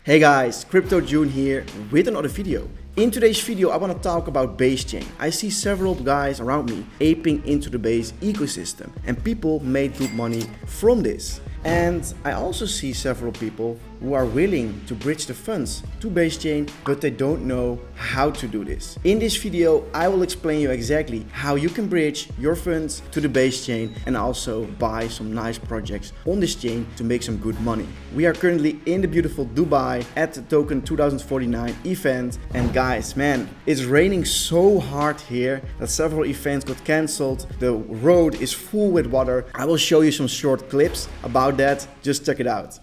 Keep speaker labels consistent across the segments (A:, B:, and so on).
A: Hey guys, Crypto June here with another video. In today's video I want to talk about Base Chain. I see several guys around me aping into the Base ecosystem and people made good money from this. And I also see several people who are willing to bridge the funds to Base Chain, but they don't know how to do this. In this video, I will explain you exactly how you can bridge your funds to the Base Chain and also buy some nice projects on this chain to make some good money. We are currently in the beautiful Dubai at the Token 2049 event, and guys, man, it's raining so hard here that several events got cancelled. The road is full with water. I will show you some short clips about that. Just check it out.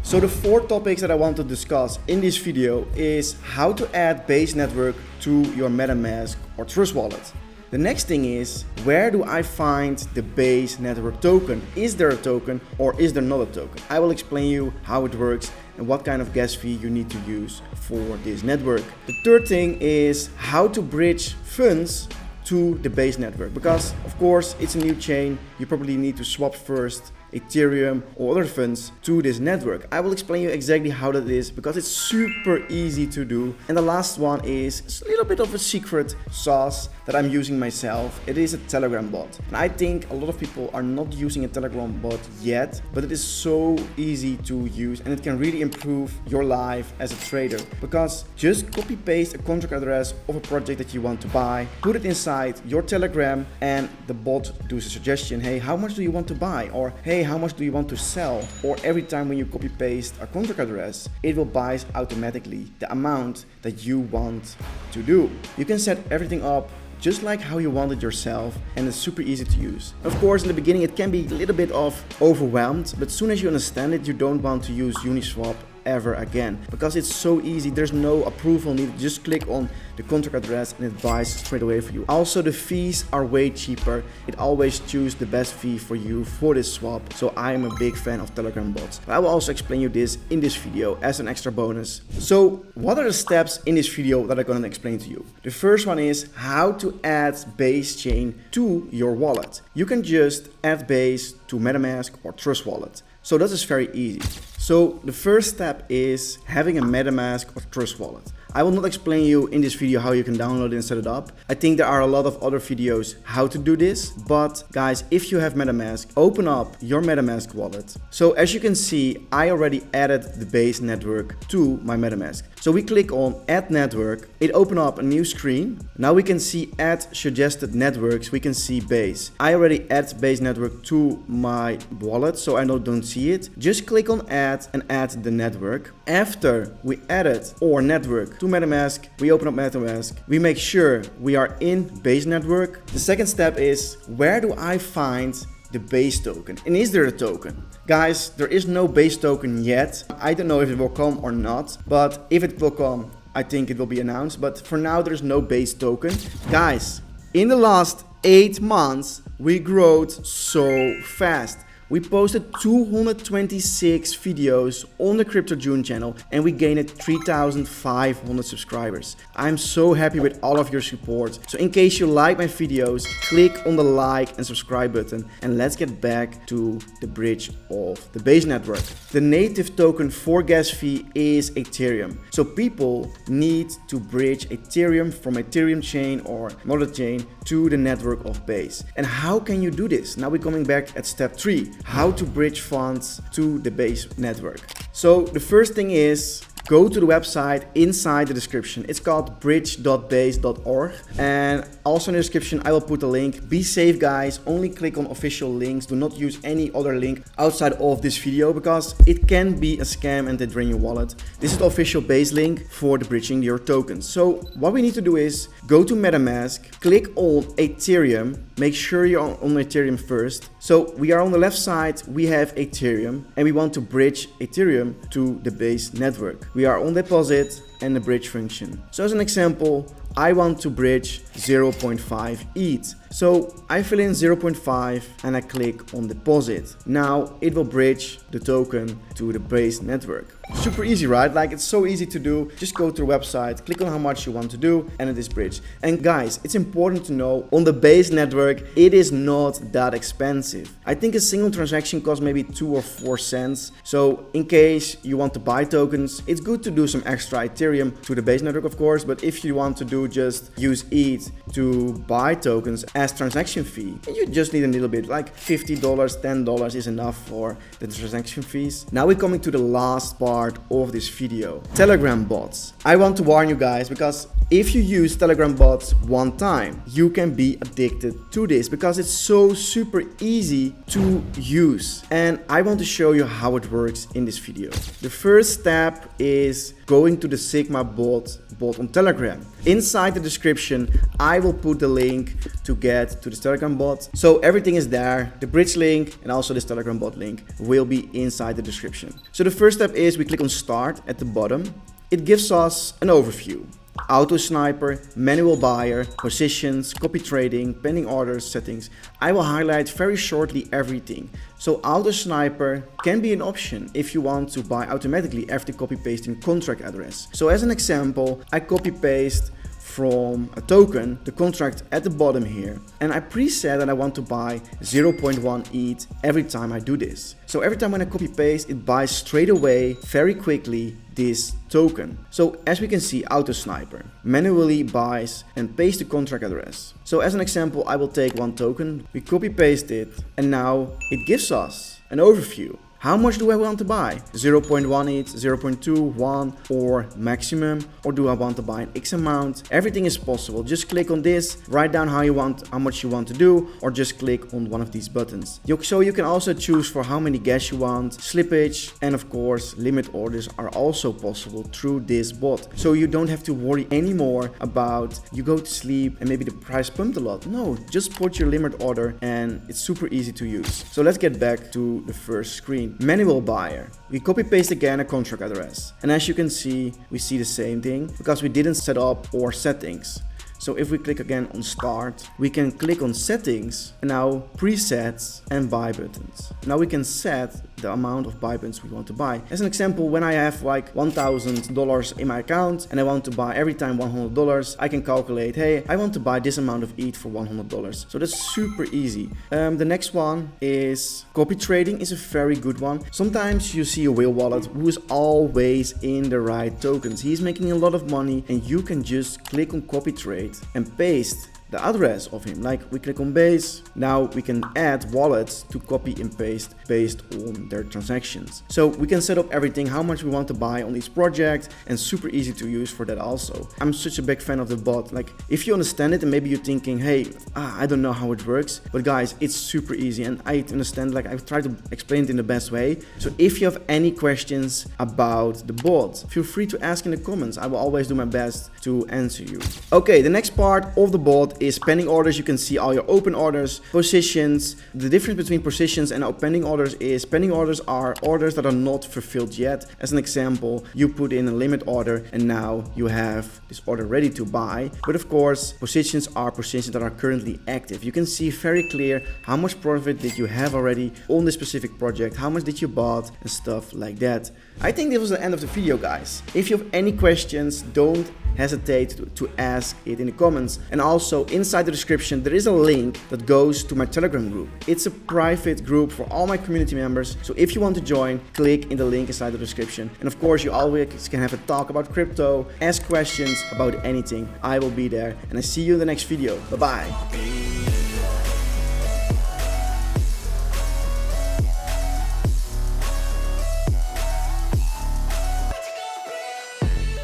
A: So the four topics that I want to discuss in this video is how to add Base network to your MetaMask or Trust wallet. The next thing is, where do I find the Base network token? Is there a token or is there not a token? I will explain you how it works and what kind of gas fee you need to use for this network. The third thing is how to bridge funds to the Base network, because of course it's a new chain. You probably need to swap first Ethereum or other funds to this network. I will explain you exactly how that is because it's super easy to do. And the last one is a little bit of a secret sauce that I'm using myself. It is a Telegram bot. And I think a lot of people are not using a Telegram bot yet, but it is so easy to use and it can really improve your life as a trader, because just copy paste a contract address of a project that you want to buy, put it inside your Telegram, and the bot does a suggestion. Hey, how much do you want to buy? Or hey, how much do you want to sell? Or every time when you copy paste a contract address, it will buy automatically the amount that you want to do. You can set everything up just like how you want it yourself, and it's super easy to use. Of course, in the beginning it can be a little bit of overwhelmed, but as soon as you understand it, you don't want to use Uniswap ever again, because it's so easy. There's no approval needed. Just click on the contract address and it buys straight away for you. Also, the fees are way cheaper. It always chooses the best fee for you for this swap. So I am a big fan of Telegram bots. But I will also explain you this in this video as an extra bonus. So what are the steps in this video that I'm going to explain to you? The first one is how to add Base Chain to your wallet. You can just add Base to MetaMask or Trust wallet. So that is very easy. So the first step is having a MetaMask or Trust wallet. I will not explain you in this video how you can download it and set it up. I think there are a lot of other videos how to do this, but guys, if you have MetaMask, open up your MetaMask wallet. So as you can see, I already added the Base network to my MetaMask. So we click on Add Network, it opens up a new screen. Now we can see Add Suggested Networks, we can see Base. I already add Base network to my wallet, so I don't see it. Just click on Add and add the network. After we added our network to MetaMask, we open up MetaMask, we make sure we are in Base network. The second step is, where do I find the Base token? And is there a token? Guys, there is no Base token yet. I don't know if it will come or not, but if it will come, I think it will be announced. But for now, there's no Base token. Guys, in the last 8 months, we grew so fast. We posted 226 videos on the Crypto June channel and we gained 3,500 subscribers. I'm so happy with all of your support. So in case you like my videos, click on the like and subscribe button, and let's get back to the bridge of the Base network. The native token for gas fee is Ethereum. So people need to bridge Ethereum from Ethereum chain or another chain to the network of Base. And how can you do this? Now we're coming back at step 3. How to bridge funds to the Base network. So the first thing is, go to the website inside the description. It's called bridge.base.org, and also in the description I will put a link. Be safe guys, only click on official links. Do not use any other link outside of this video because it can be a scam and they drain your wallet. This is the official Base link for the bridging your tokens. So what we need to do is go to MetaMask, click on Ethereum, make sure you're on Ethereum first. So we are on the left side, we have Ethereum and we want to bridge Ethereum to the Base network. We are on deposit and the bridge function. So as an example, I want to bridge 0.5 ETH. So I fill in 0.5 and I click on deposit. Now it will bridge the token to the base network. Super easy, right? Like, it's so easy to do. Just go to the website, click on how much you want to do, and it is bridged. And guys, it's important to know, on the base network, it is not that expensive. I think a single transaction costs maybe 2 or 4 cents. So in case you want to buy tokens, it's good to do some extra Ethereum to the base network, of course. But if you want to do just use ETH to buy tokens as transaction fee, you just need a little bit, like $50, $10 is enough for the transaction fees. Now we're coming to the last part of this video, Telegram bots. I want to warn you guys, because if you use Telegram bots one time, you can be addicted to this because it's so super easy to use. And I want to show you how it works in this video. The first step is going to the Sigma bot on Telegram. Inside the description, I will put the link to get to this Telegram bot. So everything is there. The bridge link and also this Telegram bot link will be inside the description. So the first step is we click on start at the bottom. It gives us an overview. Auto sniper, manual buyer, positions, copy trading, pending orders, settings. I will highlight very shortly everything. So auto sniper can be an option if you want to buy automatically after copy pasting contract address. So as an example, I copy paste from a token, the contract at the bottom here, and I preset that I want to buy 0.1 ETH every time I do this. So every time when I copy paste, it buys straight away, very quickly, this token. So as we can see, auto sniper manually buys and pastes the contract address. So as an example, I will take one token, we copy paste it, and now it gives us an overview. How much do I want to buy? 0.1 ETH, 0.2, 1, or maximum? Or do I want to buy an X amount? Everything is possible. Just click on this, write down how much you want to do, or just click on one of these buttons. So you can also choose for how many gas you want, slippage, and of course, limit orders are also possible through this bot. So you don't have to worry anymore about you go to sleep and maybe the price pumped a lot. No, just put your limit order and it's super easy to use. So let's get back to the first screen. Manual buyer. We copy paste again a contract address. And as you can see, we see the same thing because we didn't set up our settings. So if we click again on start, we can click on settings and now presets and buy buttons. Now we can set the amount of buy buttons we want to buy. As an example, when I have like $1,000 in my account and I want to buy every time $100, I can calculate, hey, I want to buy this amount of ETH for $100. So that's super easy. The next one is copy trading is a very good one. Sometimes you see a whale wallet who is always in the right tokens. He's making a lot of money and you can just click on copy trade and paste the address of him. Like we click on base, now we can add wallets to copy and paste based on their transactions. So we can set up everything, how much we want to buy on each project, and super easy to use for that also. I'm such a big fan of the bot. Like if you understand it and maybe you're thinking, hey, I don't know how it works, but guys, it's super easy and I understand, like I've tried to explain it in the best way. So if you have any questions about the bot, feel free to ask in the comments. I will always do my best to answer you. Okay, the next part of the bot is pending orders. You can see all your open orders, positions. The difference between positions and pending orders is pending orders are orders that are not fulfilled yet. As an example, you put in a limit order and now you have this order ready to buy. But of course, positions are positions that are currently active. You can see very clear how much profit did you have already on this specific project, how much did you bought and stuff like that. I think this was the end of the video, guys. If you have any questions, don't hesitate to ask it in the comments. And also inside the description there is a link that goes to my Telegram group. It's a private group for all my community members, so if you want to join, click in the link inside the description. And of course you always can have a talk about crypto, ask questions about anything. I will be there and I see you in the next video. Bye bye.